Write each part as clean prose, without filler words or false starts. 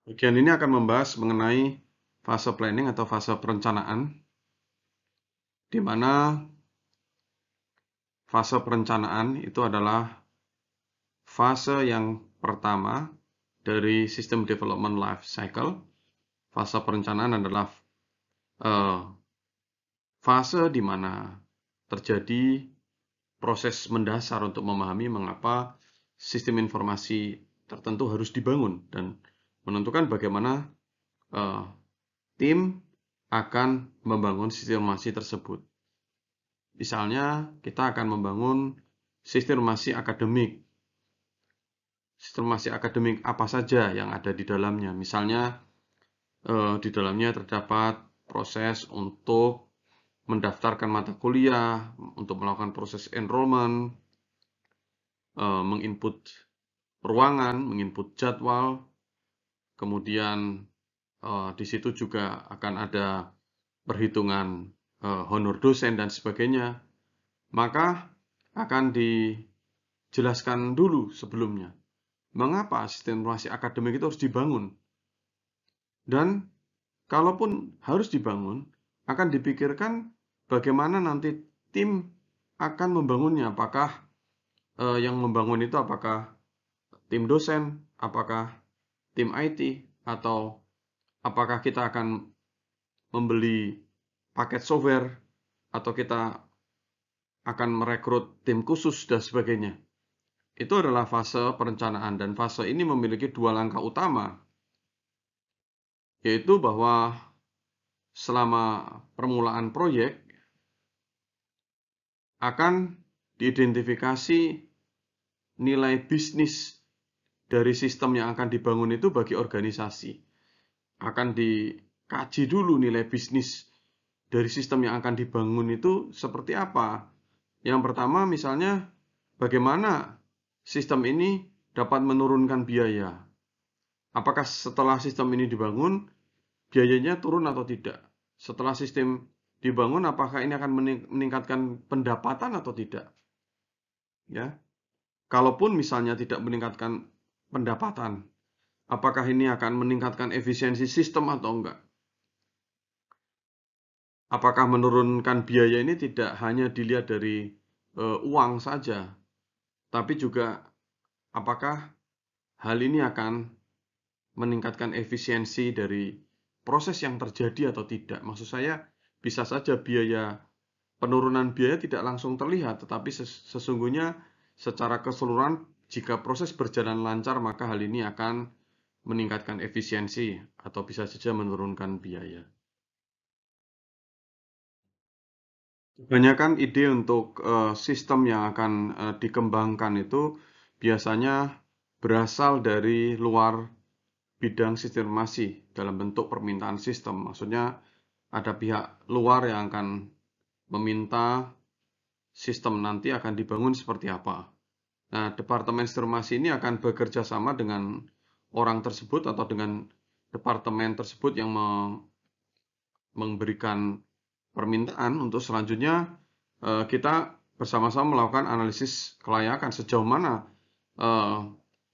Bagian ini akan membahas mengenai fase planning atau fase perencanaan, di mana fase perencanaan itu adalah fase yang pertama dari sistem development life cycle. Fase perencanaan adalah fase di mana terjadi proses mendasar untuk memahami mengapa sistem informasi tertentu harus dibangun dan menentukan bagaimana tim akan membangun sistem informasi tersebut. Misalnya, kita akan membangun sistem informasi akademik. Sistem informasi akademik apa saja yang ada di dalamnya? Misalnya, di dalamnya terdapat proses untuk mendaftarkan mata kuliah, untuk melakukan proses enrollment, menginput ruangan, menginput jadwal, kemudian di situ juga akan ada perhitungan honor dosen dan sebagainya. Maka akan dijelaskan dulu sebelumnya mengapa sistem informasi akademik itu harus dibangun. Dan kalaupun harus dibangun, akan dipikirkan bagaimana nanti tim akan membangunnya. Apakah yang membangun itu apakah tim dosen, apakah tim IT, atau apakah kita akan membeli paket software, atau kita akan merekrut tim khusus dan sebagainya. Itu adalah fase perencanaan, dan fase ini memiliki dua langkah utama, yaitu bahwa selama permulaan proyek akan diidentifikasi nilai bisnis dari sistem yang akan dibangun itu bagi organisasi. Akan dikaji dulu nilai bisnis dari sistem yang akan dibangun itu seperti apa. Yang pertama misalnya, bagaimana sistem ini dapat menurunkan biaya. Apakah setelah sistem ini dibangun, biayanya turun atau tidak? Setelah sistem dibangun, apakah ini akan meningkatkan pendapatan atau tidak? Ya, kalaupun misalnya tidak meningkatkan pendapatan, apakah ini akan meningkatkan efisiensi sistem atau enggak? Apakah menurunkan biaya ini tidak hanya dilihat dari uang saja, tapi juga apakah hal ini akan meningkatkan efisiensi dari proses yang terjadi atau tidak? Maksud saya, bisa saja penurunan biaya tidak langsung terlihat, tetapi sesungguhnya secara keseluruhan jika proses berjalan lancar, maka hal ini akan meningkatkan efisiensi atau bisa saja menurunkan biaya. Kebanyakan ide untuk sistem yang akan dikembangkan itu biasanya berasal dari luar bidang sistem informasi dalam bentuk permintaan sistem. Maksudnya ada pihak luar yang akan meminta sistem nanti akan dibangun seperti apa. Nah, Departemen Informasi ini akan bekerja sama dengan orang tersebut atau dengan departemen tersebut yang memberikan permintaan untuk selanjutnya kita bersama-sama melakukan analisis kelayakan sejauh mana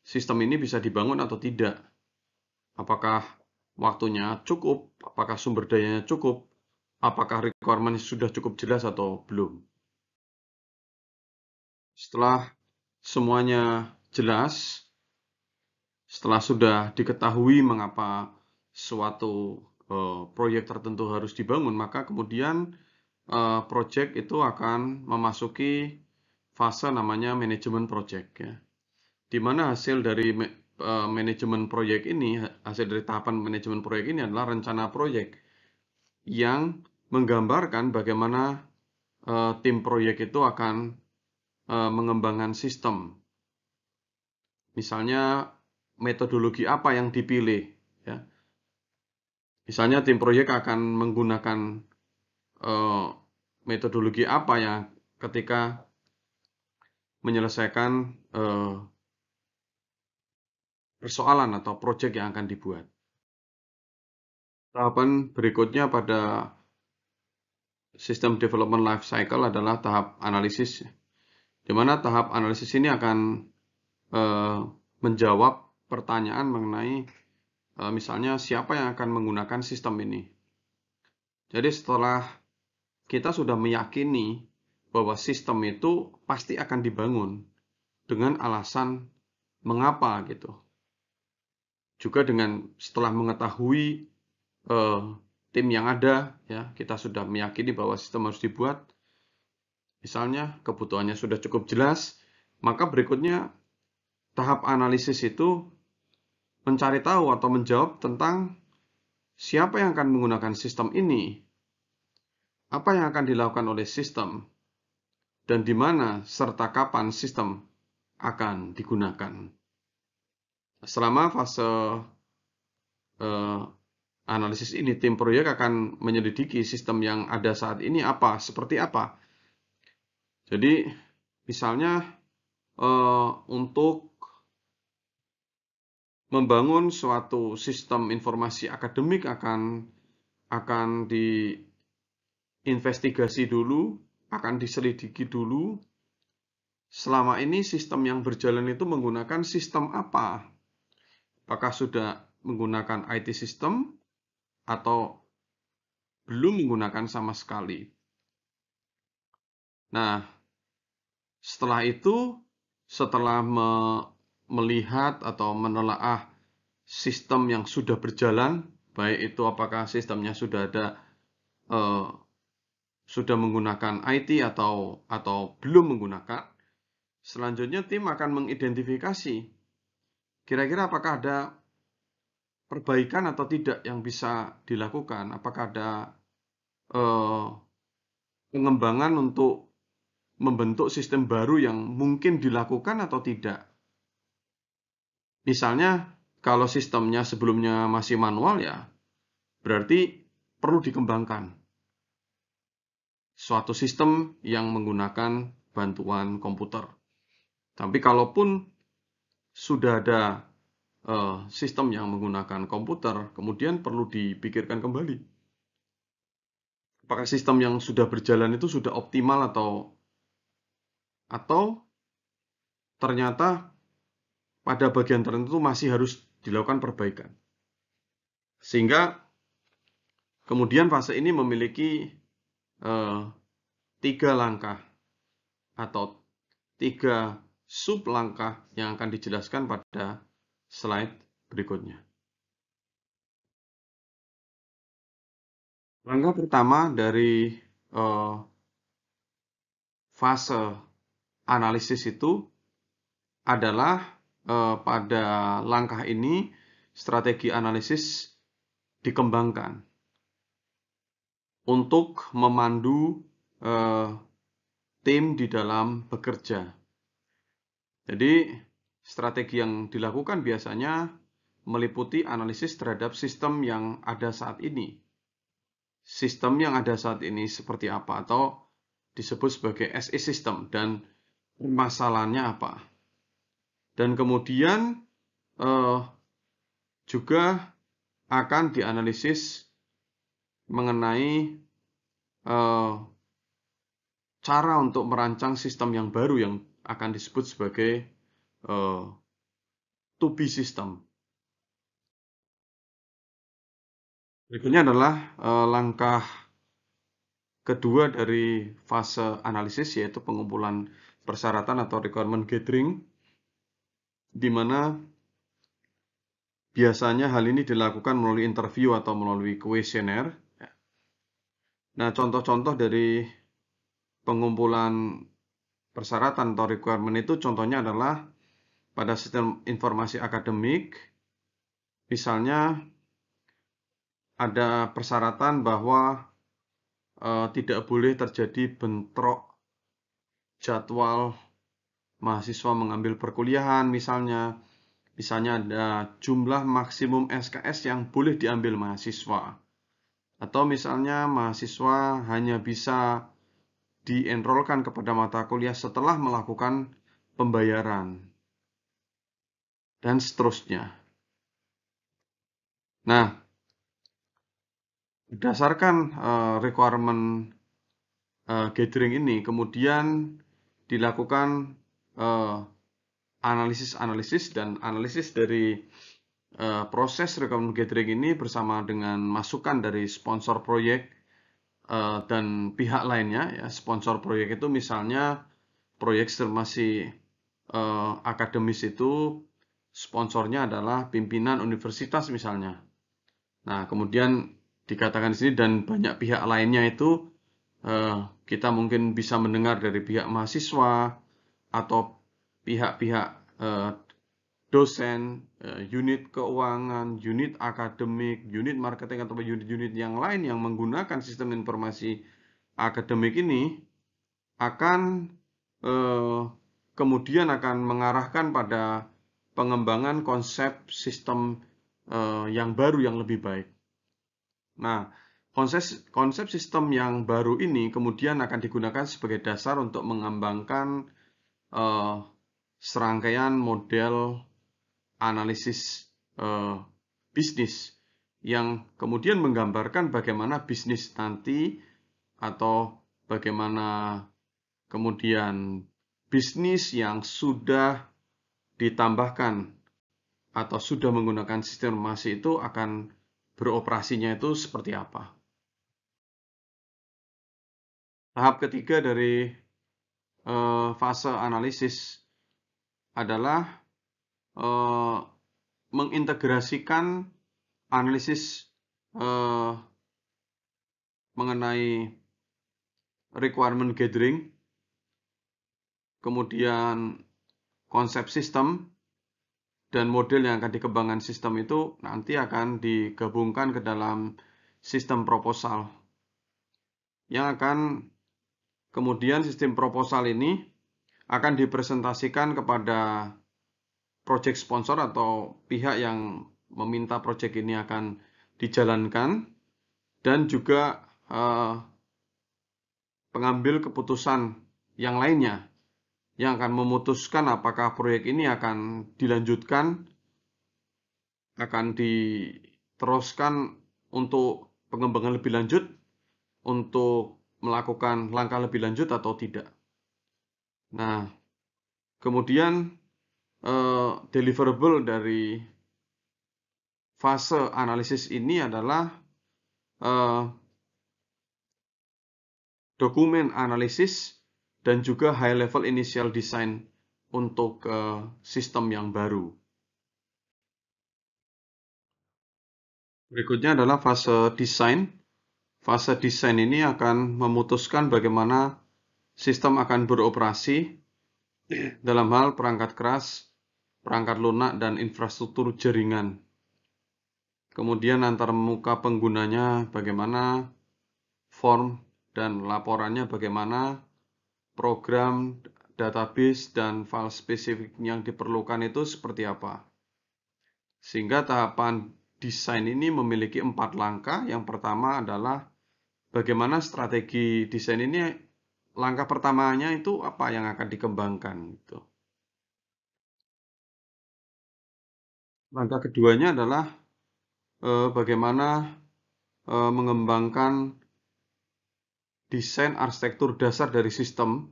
sistem ini bisa dibangun atau tidak. Apakah waktunya cukup, apakah sumber dayanya cukup, apakah requirement sudah cukup jelas atau belum. Setelah semuanya jelas, setelah sudah diketahui mengapa suatu proyek tertentu harus dibangun, maka kemudian proyek itu akan memasuki fase namanya manajemen proyek, ya. Di mana hasil dari manajemen proyek ini, hasil dari tahapan manajemen proyek ini adalah rencana proyek yang menggambarkan bagaimana tim proyek itu akan mengembangkan sistem. Misalnya metodologi apa yang dipilih, ya. Misalnya tim proyek akan menggunakan metodologi apa yang ketika menyelesaikan persoalan atau proyek yang akan dibuat. Tahapan berikutnya pada sistem development life cycle adalah tahap analisis, di mana tahap analisis ini akan menjawab pertanyaan mengenai misalnya siapa yang akan menggunakan sistem ini. Jadi setelah kita sudah meyakini bahwa sistem itu pasti akan dibangun dengan alasan mengapa gitu. Juga dengan setelah mengetahui tim yang ada, ya kita sudah meyakini bahwa sistem harus dibuat. Misalnya kebutuhannya sudah cukup jelas, maka berikutnya tahap analisis itu mencari tahu atau menjawab tentang siapa yang akan menggunakan sistem ini, apa yang akan dilakukan oleh sistem, dan di mana serta kapan sistem akan digunakan. Selama fase analisis ini, tim proyek akan menyelidiki sistem yang ada saat ini seperti apa. Jadi, misalnya untuk membangun suatu sistem informasi akademik akan diinvestigasi dulu, akan diselidiki dulu. Selama ini sistem yang berjalan itu menggunakan sistem apa? Apakah sudah menggunakan IT system atau belum menggunakan sama sekali? Nah, setelah itu, setelah melihat atau menelaah sistem yang sudah berjalan, baik itu apakah sistemnya sudah ada sudah menggunakan IT atau belum menggunakan, selanjutnya tim akan mengidentifikasi kira-kira apakah ada perbaikan atau tidak yang bisa dilakukan, apakah ada pengembangan untuk membentuk sistem baru yang mungkin dilakukan atau tidak. Misalnya, kalau sistemnya sebelumnya masih manual ya, berarti perlu dikembangkan suatu sistem yang menggunakan bantuan komputer. Tapi kalaupun sudah ada sistem yang menggunakan komputer, kemudian perlu dipikirkan kembali. Apakah sistem yang sudah berjalan itu sudah optimal atau ternyata pada bagian tertentu masih harus dilakukan perbaikan. Sehingga kemudian fase ini memiliki 3 langkah atau 3 sub langkah yang akan dijelaskan pada slide berikutnya. Langkah pertama dari fase analisis itu adalah pada langkah ini strategi analisis dikembangkan untuk memandu tim di dalam bekerja. Jadi strategi yang dilakukan biasanya meliputi analisis terhadap sistem yang ada saat ini. Sistem yang ada saat ini seperti apa atau disebut sebagai SI system dan masalahnya apa. Dan kemudian juga akan dianalisis mengenai cara untuk merancang sistem yang baru yang akan disebut sebagai to-be system. Berikutnya adalah langkah kedua dari fase analisis, yaitu pengumpulan persyaratan atau requirement gathering, di mana biasanya hal ini dilakukan melalui interview atau melalui kuesioner. Nah, contoh-contoh dari pengumpulan persyaratan atau requirement itu contohnya adalah pada sistem informasi akademik, misalnya ada persyaratan bahwa tidak boleh terjadi bentrok jadwal mahasiswa mengambil perkuliahan, misalnya ada jumlah maksimum SKS yang boleh diambil mahasiswa. Atau misalnya mahasiswa hanya bisa dienrolkan kepada mata kuliah setelah melakukan pembayaran. Dan seterusnya. Nah, berdasarkan requirement gathering ini, kemudian dilakukan analisis dan analisis dari proses requirement gathering ini bersama dengan masukan dari sponsor proyek dan pihak lainnya. Ya. Sponsor proyek itu misalnya proyek masih akademis itu sponsornya adalah pimpinan universitas misalnya. Nah, kemudian dikatakan di sini dan banyak pihak lainnya itu kita mungkin bisa mendengar dari pihak mahasiswa atau pihak-pihak dosen, unit keuangan, unit akademik, unit marketing atau unit-unit yang lain yang menggunakan sistem informasi akademik ini akan kemudian akan mengarahkan pada pengembangan konsep sistem yang baru yang lebih baik. Nah, konsep sistem yang baru ini kemudian akan digunakan sebagai dasar untuk mengembangkan serangkaian model analisis bisnis yang kemudian menggambarkan bagaimana bisnis nanti atau bagaimana kemudian bisnis yang sudah ditambahkan atau sudah menggunakan sistem informasi itu akan beroperasinya itu seperti apa. Tahap ketiga dari fase analisis adalah mengintegrasikan analisis mengenai requirement gathering, kemudian konsep sistem, dan model yang akan dikembangkan sistem itu nanti akan digabungkan ke dalam sistem proposal. Yang akan kemudian sistem proposal ini akan dipresentasikan kepada project sponsor atau pihak yang meminta project ini akan dijalankan, dan juga pengambil keputusan yang lainnya yang akan memutuskan apakah proyek ini akan dilanjutkan, akan diteruskan untuk pengembangan lebih lanjut, untuk melakukan langkah lebih lanjut atau tidak. Nah, kemudian deliverable dari fase analisis ini adalah dokumen analisis dan juga high level initial design untuk sistem yang baru. Berikutnya adalah fase desain. Fase desain ini akan memutuskan bagaimana sistem akan beroperasi dalam hal perangkat keras, perangkat lunak, dan infrastruktur jaringan. Kemudian antar muka penggunanya bagaimana, form dan laporannya bagaimana, program, database, dan file spesifik yang diperlukan itu seperti apa. Sehingga tahapan desain ini memiliki 4 langkah. Yang pertama adalah bagaimana strategi desain ini, langkah pertamanya itu apa yang akan dikembangkan. Gitu. Langkah keduanya adalah bagaimana mengembangkan desain arsitektur dasar dari sistem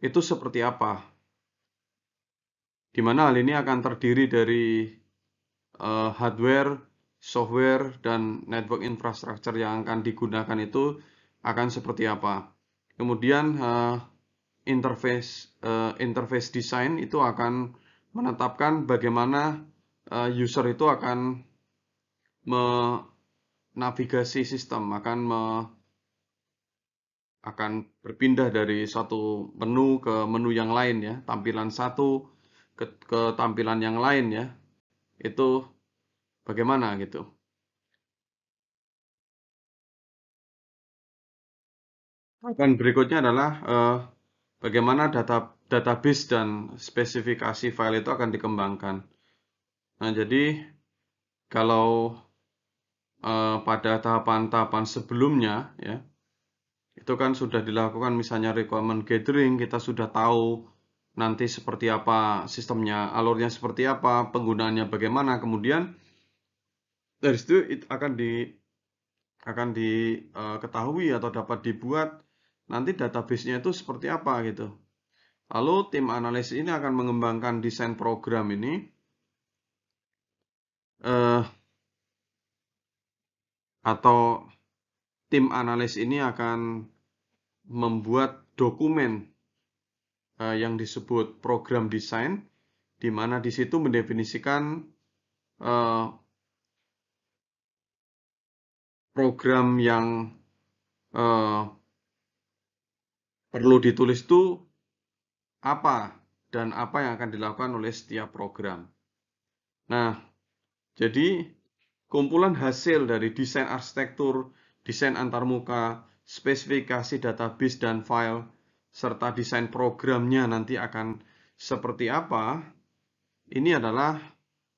itu seperti apa. Di mana hal ini akan terdiri dari hardware, software, dan network infrastructure yang akan digunakan itu akan seperti apa. Kemudian interface design itu akan menetapkan bagaimana user itu akan menavigasi sistem, akan berpindah dari suatu menu ke menu yang lain ya, tampilan satu ke tampilan yang lain ya. Itu bagaimana gitu. Dan berikutnya adalah bagaimana database dan spesifikasi file itu akan dikembangkan. Nah, jadi kalau pada tahapan-tahapan sebelumnya ya, itu kan sudah dilakukan misalnya requirement gathering, kita sudah tahu nanti seperti apa sistemnya, alurnya seperti apa, penggunaannya bagaimana, kemudian dari situ akan diketahui atau dapat dibuat nanti database-nya itu seperti apa gitu. Lalu tim analis ini akan mengembangkan desain program ini atau tim analis ini akan membuat dokumen yang disebut program desain, di mana di situ mendefinisikan program yang perlu ditulis itu apa dan apa yang akan dilakukan oleh setiap program. Nah, jadi kumpulan hasil dari desain arsitektur, desain antarmuka, spesifikasi database dan file, serta desain programnya nanti akan seperti apa, ini adalah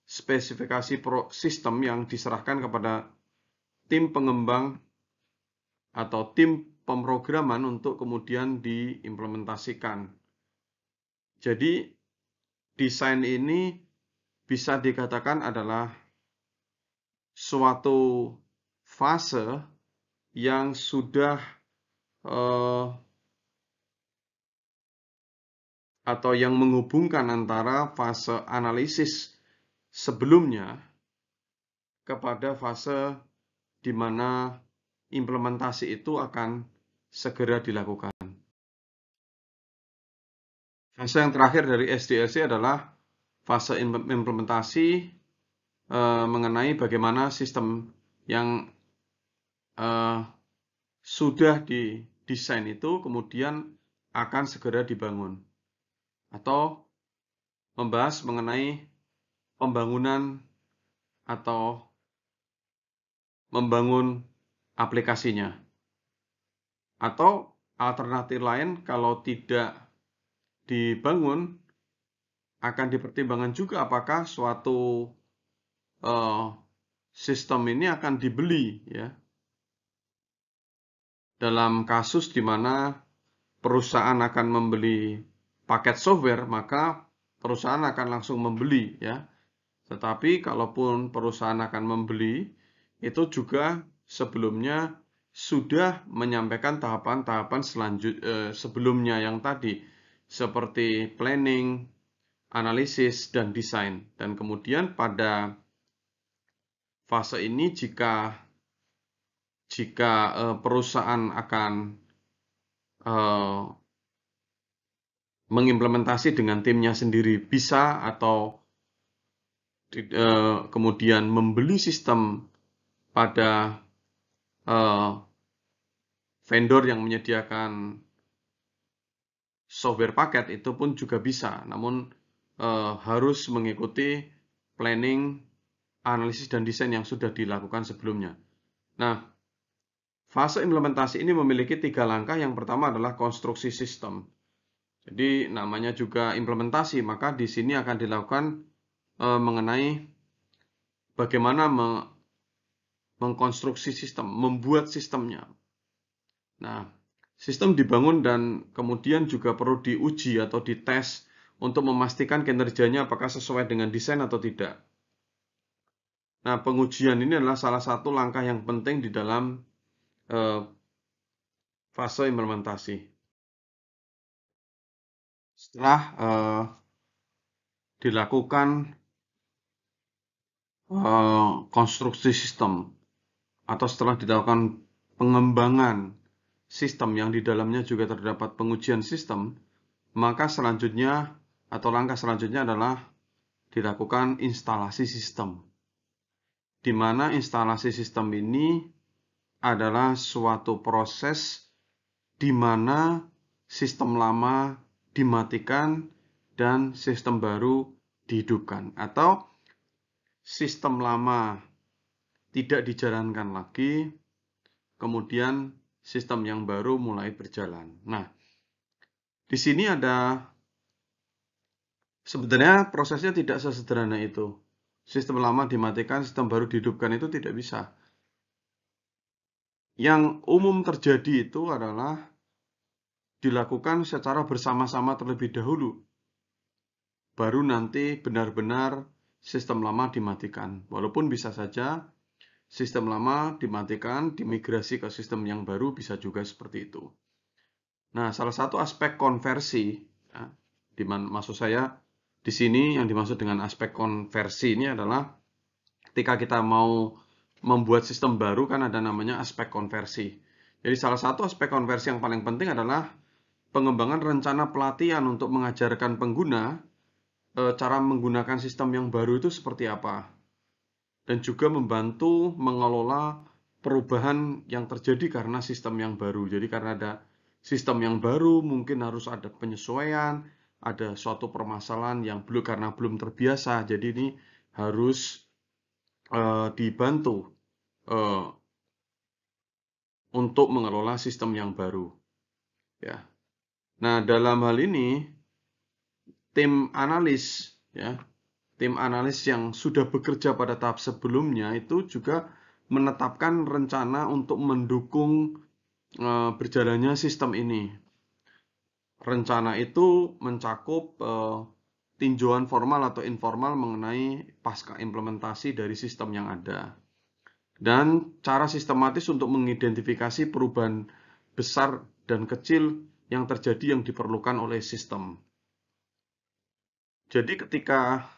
spesifikasi sistem yang diserahkan kepada tim pengembang atau tim pemrograman untuk kemudian diimplementasikan. Jadi, desain ini bisa dikatakan adalah suatu fase yang sudah atau yang menghubungkan antara fase analisis sebelumnya kepada fase di mana implementasi itu akan segera dilakukan. Fase yang terakhir dari SDLC adalah fase implementasi mengenai bagaimana sistem yang sudah didesain itu kemudian akan segera dibangun. Atau membahas mengenai pembangunan atau membangun aplikasinya. Atau alternatif lain kalau tidak dibangun, akan dipertimbangkan juga apakah suatu sistem ini akan dibeli, ya. Dalam kasus di mana perusahaan akan membeli paket software, maka perusahaan akan langsung membeli, ya. Tetapi kalaupun perusahaan akan membeli, itu juga sebelumnya sudah menyampaikan tahapan-tahapan sebelumnya yang tadi, seperti planning, analisis, dan desain. Dan kemudian pada fase ini jika perusahaan akan mengimplementasi dengan timnya sendiri bisa, atau kemudian membeli sistem pada vendor yang menyediakan software paket, itu pun juga bisa. Namun harus mengikuti planning, analisis, dan desain yang sudah dilakukan sebelumnya. Nah, fase implementasi ini memiliki 3 langkah. Yang pertama adalah konstruksi sistem. Jadi namanya juga implementasi, maka di sini akan dilakukan mengenai bagaimana mengkonstruksi sistem, membuat sistemnya. Nah, sistem dibangun dan kemudian juga perlu diuji atau dites untuk memastikan kinerjanya apakah sesuai dengan desain atau tidak. Nah, pengujian ini adalah salah satu langkah yang penting di dalam fase implementasi. Setelah dilakukan konstruksi sistem atau setelah dilakukan pengembangan sistem yang di dalamnya juga terdapat pengujian sistem, maka selanjutnya atau langkah selanjutnya adalah dilakukan instalasi sistem. Di mana instalasi sistem ini adalah suatu proses di mana sistem lama dimatikan dan sistem baru dihidupkan, atau sistem lama tidak dijalankan lagi, kemudian sistem yang baru mulai berjalan. Nah, di sini ada sebenarnya prosesnya tidak sesederhana itu. Sistem lama dimatikan, sistem baru dihidupkan itu tidak bisa. Yang umum terjadi itu adalah dilakukan secara bersama-sama terlebih dahulu. Baru nanti benar-benar sistem lama dimatikan. Walaupun bisa saja sistem lama dimatikan, dimigrasi ke sistem yang baru, bisa juga seperti itu. Nah, salah satu aspek konversi, ya, maksud saya di sini yang dimaksud dengan aspek konversi ini adalah ketika kita mau membuat sistem baru kan ada namanya aspek konversi. Jadi salah satu aspek konversi yang paling penting adalah pengembangan rencana pelatihan untuk mengajarkan pengguna cara menggunakan sistem yang baru itu seperti apa. Dan juga membantu mengelola perubahan yang terjadi karena sistem yang baru. Jadi karena ada sistem yang baru, mungkin harus ada penyesuaian, ada suatu permasalahan yang karena belum terbiasa. Jadi ini harus dibantu untuk mengelola sistem yang baru. Ya. Nah, dalam hal ini tim analis yang sudah bekerja pada tahap sebelumnya itu juga menetapkan rencana untuk mendukung berjalannya sistem ini. Rencana itu mencakup tinjauan formal atau informal mengenai pasca implementasi dari sistem yang ada. Dan cara sistematis untuk mengidentifikasi perubahan besar dan kecil yang terjadi yang diperlukan oleh sistem. Jadi ketika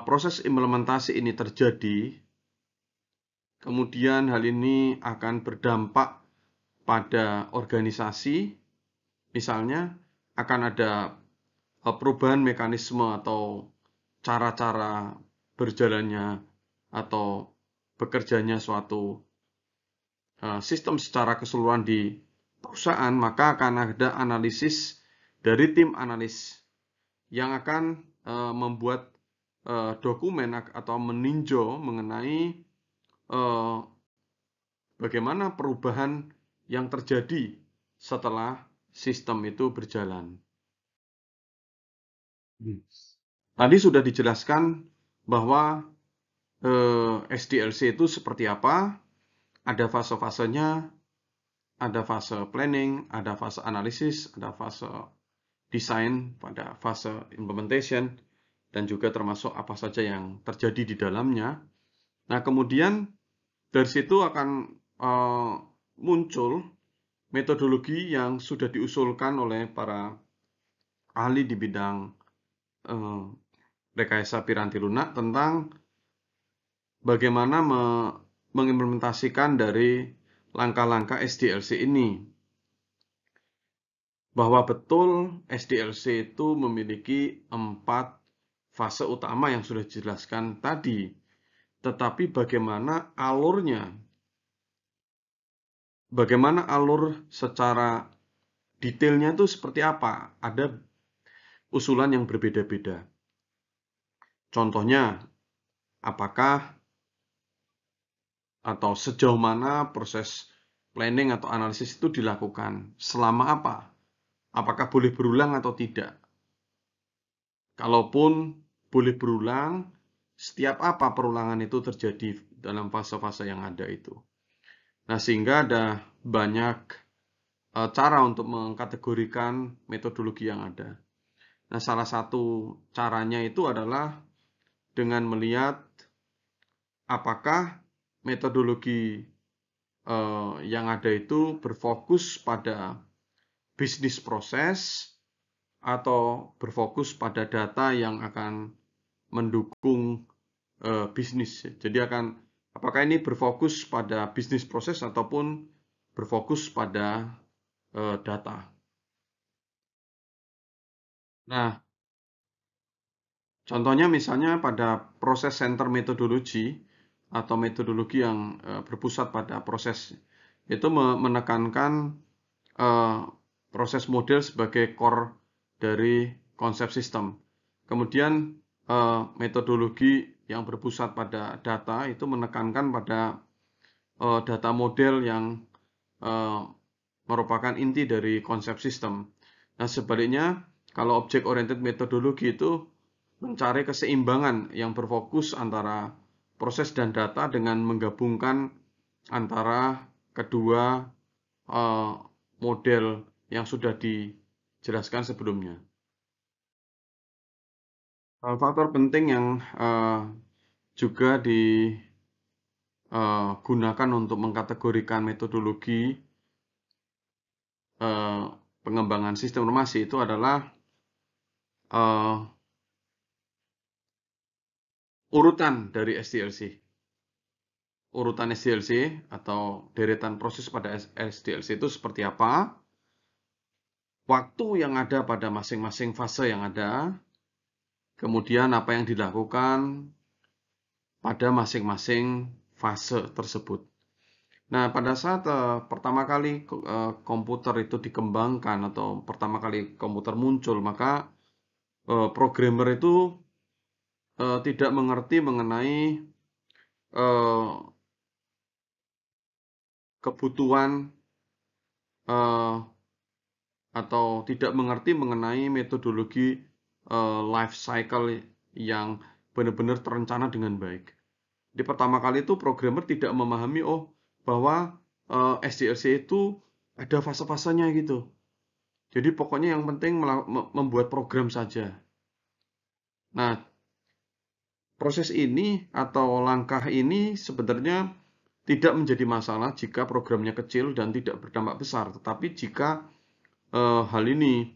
proses implementasi ini terjadi, kemudian hal ini akan berdampak pada organisasi, misalnya akan ada perubahan mekanisme atau cara-cara berjalannya atau bekerjanya suatu sistem secara keseluruhan di perusahaan, maka akan ada analisis dari tim analis yang akan membuat dokumen atau meninjau mengenai bagaimana perubahan yang terjadi setelah sistem itu berjalan. Tadi sudah dijelaskan bahwa SDLC itu seperti apa, ada fase-fasenya, ada fase planning, ada fase analisis, ada fase desain, pada fase implementation, dan juga termasuk apa saja yang terjadi di dalamnya. Nah, kemudian dari situ akan muncul metodologi yang sudah diusulkan oleh para ahli di bidang rekayasa piranti lunak tentang bagaimana mengimplementasikan dari langkah-langkah SDLC ini. Bahwa betul SDLC itu memiliki 4 fase utama yang sudah dijelaskan tadi. Tetapi bagaimana alurnya? Bagaimana alur secara detailnya itu seperti apa? Ada usulan yang berbeda-beda. Contohnya, apakah atau sejauh mana proses planning atau analisis itu dilakukan? Selama apa? Apakah boleh berulang atau tidak? Kalaupun boleh berulang, setiap apa perulangan itu terjadi dalam fase-fase yang ada itu. Nah, sehingga ada banyak cara untuk mengkategorikan metodologi yang ada. Nah, salah satu caranya itu adalah dengan melihat apakah metodologi yang ada itu berfokus pada bisnis proses atau berfokus pada data yang akan mendukung bisnis. Jadi apakah ini berfokus pada bisnis proses ataupun berfokus pada data. Nah, contohnya misalnya pada proses center metodologi atau metodologi yang berpusat pada proses itu menekankan proses model sebagai core dari konsep sistem. Kemudian metodologi yang berpusat pada data itu menekankan pada data model yang merupakan inti dari konsep sistem. Nah, sebaliknya, kalau object oriented metodologi itu mencari keseimbangan yang berfokus antara proses dan data dengan menggabungkan antara kedua model yang sudah dijelaskan sebelumnya. Faktor penting yang juga digunakan untuk mengkategorikan metodologi pengembangan sistem informasi itu adalah urutan dari SDLC. urutan SDLC atau deretan proses pada SDLC itu seperti apa, waktu yang ada pada masing-masing fase yang ada, kemudian apa yang dilakukan pada masing-masing fase tersebut. Nah, pada saat pertama kali komputer itu dikembangkan atau pertama kali komputer muncul, maka programmer itu tidak mengerti mengenai kebutuhan atau tidak mengerti mengenai metodologi life cycle yang benar-benar terencana dengan baik. Di pertama kali itu programmer tidak memahami bahwa SDLC itu ada fase-fasenya gitu. Jadi pokoknya yang penting membuat program saja. Nah, proses ini atau langkah ini sebenarnya tidak menjadi masalah jika programnya kecil dan tidak berdampak besar. Tetapi jika hal ini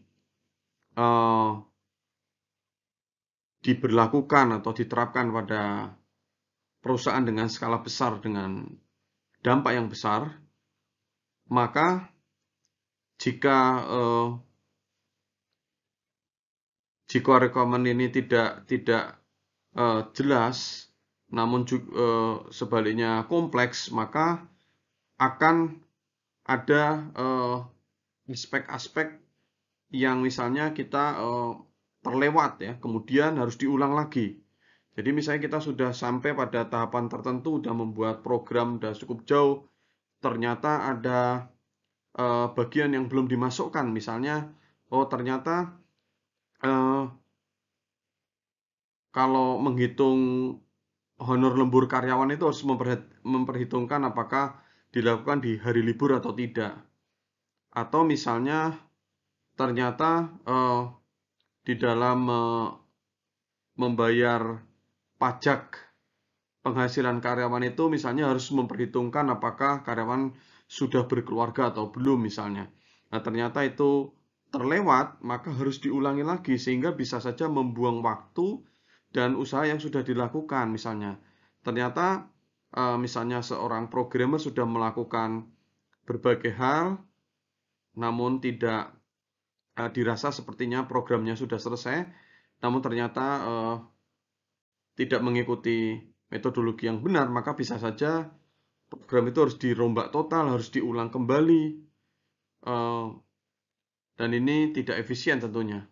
diberlakukan atau diterapkan pada perusahaan dengan skala besar dengan dampak yang besar, maka jika requirement ini tidak jelas, namun sebaliknya kompleks, maka akan ada aspek-aspek yang misalnya kita terlewat ya, kemudian harus diulang lagi. Jadi misalnya kita sudah sampai pada tahapan tertentu, sudah membuat program, sudah cukup jauh, ternyata ada bagian yang belum dimasukkan. Misalnya, ternyata kalau menghitung honor lembur karyawan itu harus memperhitungkan apakah dilakukan di hari libur atau tidak. Atau misalnya ternyata di dalam membayar pajak penghasilan karyawan itu misalnya harus memperhitungkan apakah karyawan sudah berkeluarga atau belum misalnya. Nah, ternyata itu terlewat, maka harus diulangi lagi sehingga bisa saja membuang waktu dan usaha yang sudah dilakukan misalnya. Ternyata misalnya seorang programmer sudah melakukan berbagai hal namun tidak dirasa sepertinya programnya sudah selesai, namun ternyata tidak mengikuti metodologi yang benar, maka bisa saja program itu harus dirombak total, harus diulang kembali, dan ini tidak efisien tentunya.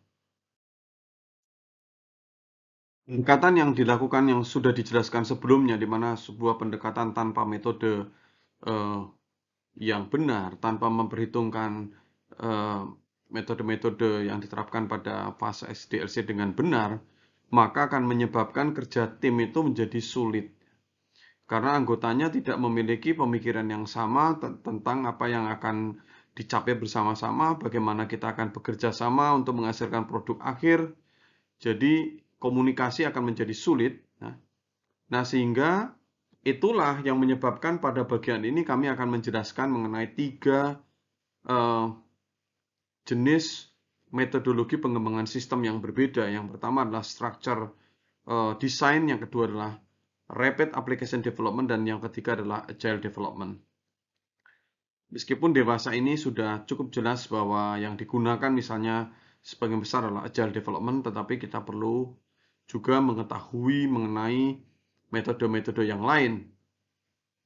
Pendekatan yang dilakukan yang sudah dijelaskan sebelumnya, di mana sebuah pendekatan tanpa metode yang benar, tanpa memperhitungkan metode-metode yang diterapkan pada fase SDLC dengan benar, maka akan menyebabkan kerja tim itu menjadi sulit. Karena anggotanya tidak memiliki pemikiran yang sama tentang apa yang akan dicapai bersama-sama, bagaimana kita akan bekerja sama untuk menghasilkan produk akhir. Jadi komunikasi akan menjadi sulit. Nah, sehingga itulah yang menyebabkan pada bagian ini kami akan menjelaskan mengenai 3 jenis metodologi pengembangan sistem yang berbeda. Yang pertama adalah structure design, yang kedua adalah rapid application development, dan yang ketiga adalah agile development. Meskipun dewasa ini sudah cukup jelas bahwa yang digunakan misalnya sebagian besar adalah agile development, tetapi kita perlu juga mengetahui mengenai metode-metode yang lain.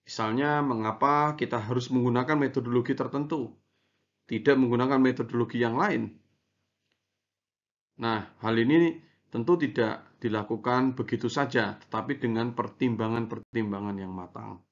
Misalnya, mengapa kita harus menggunakan metodologi tertentu, tidak menggunakan metodologi yang lain. Nah, hal ini tentu tidak dilakukan begitu saja, tetapi dengan pertimbangan-pertimbangan yang matang.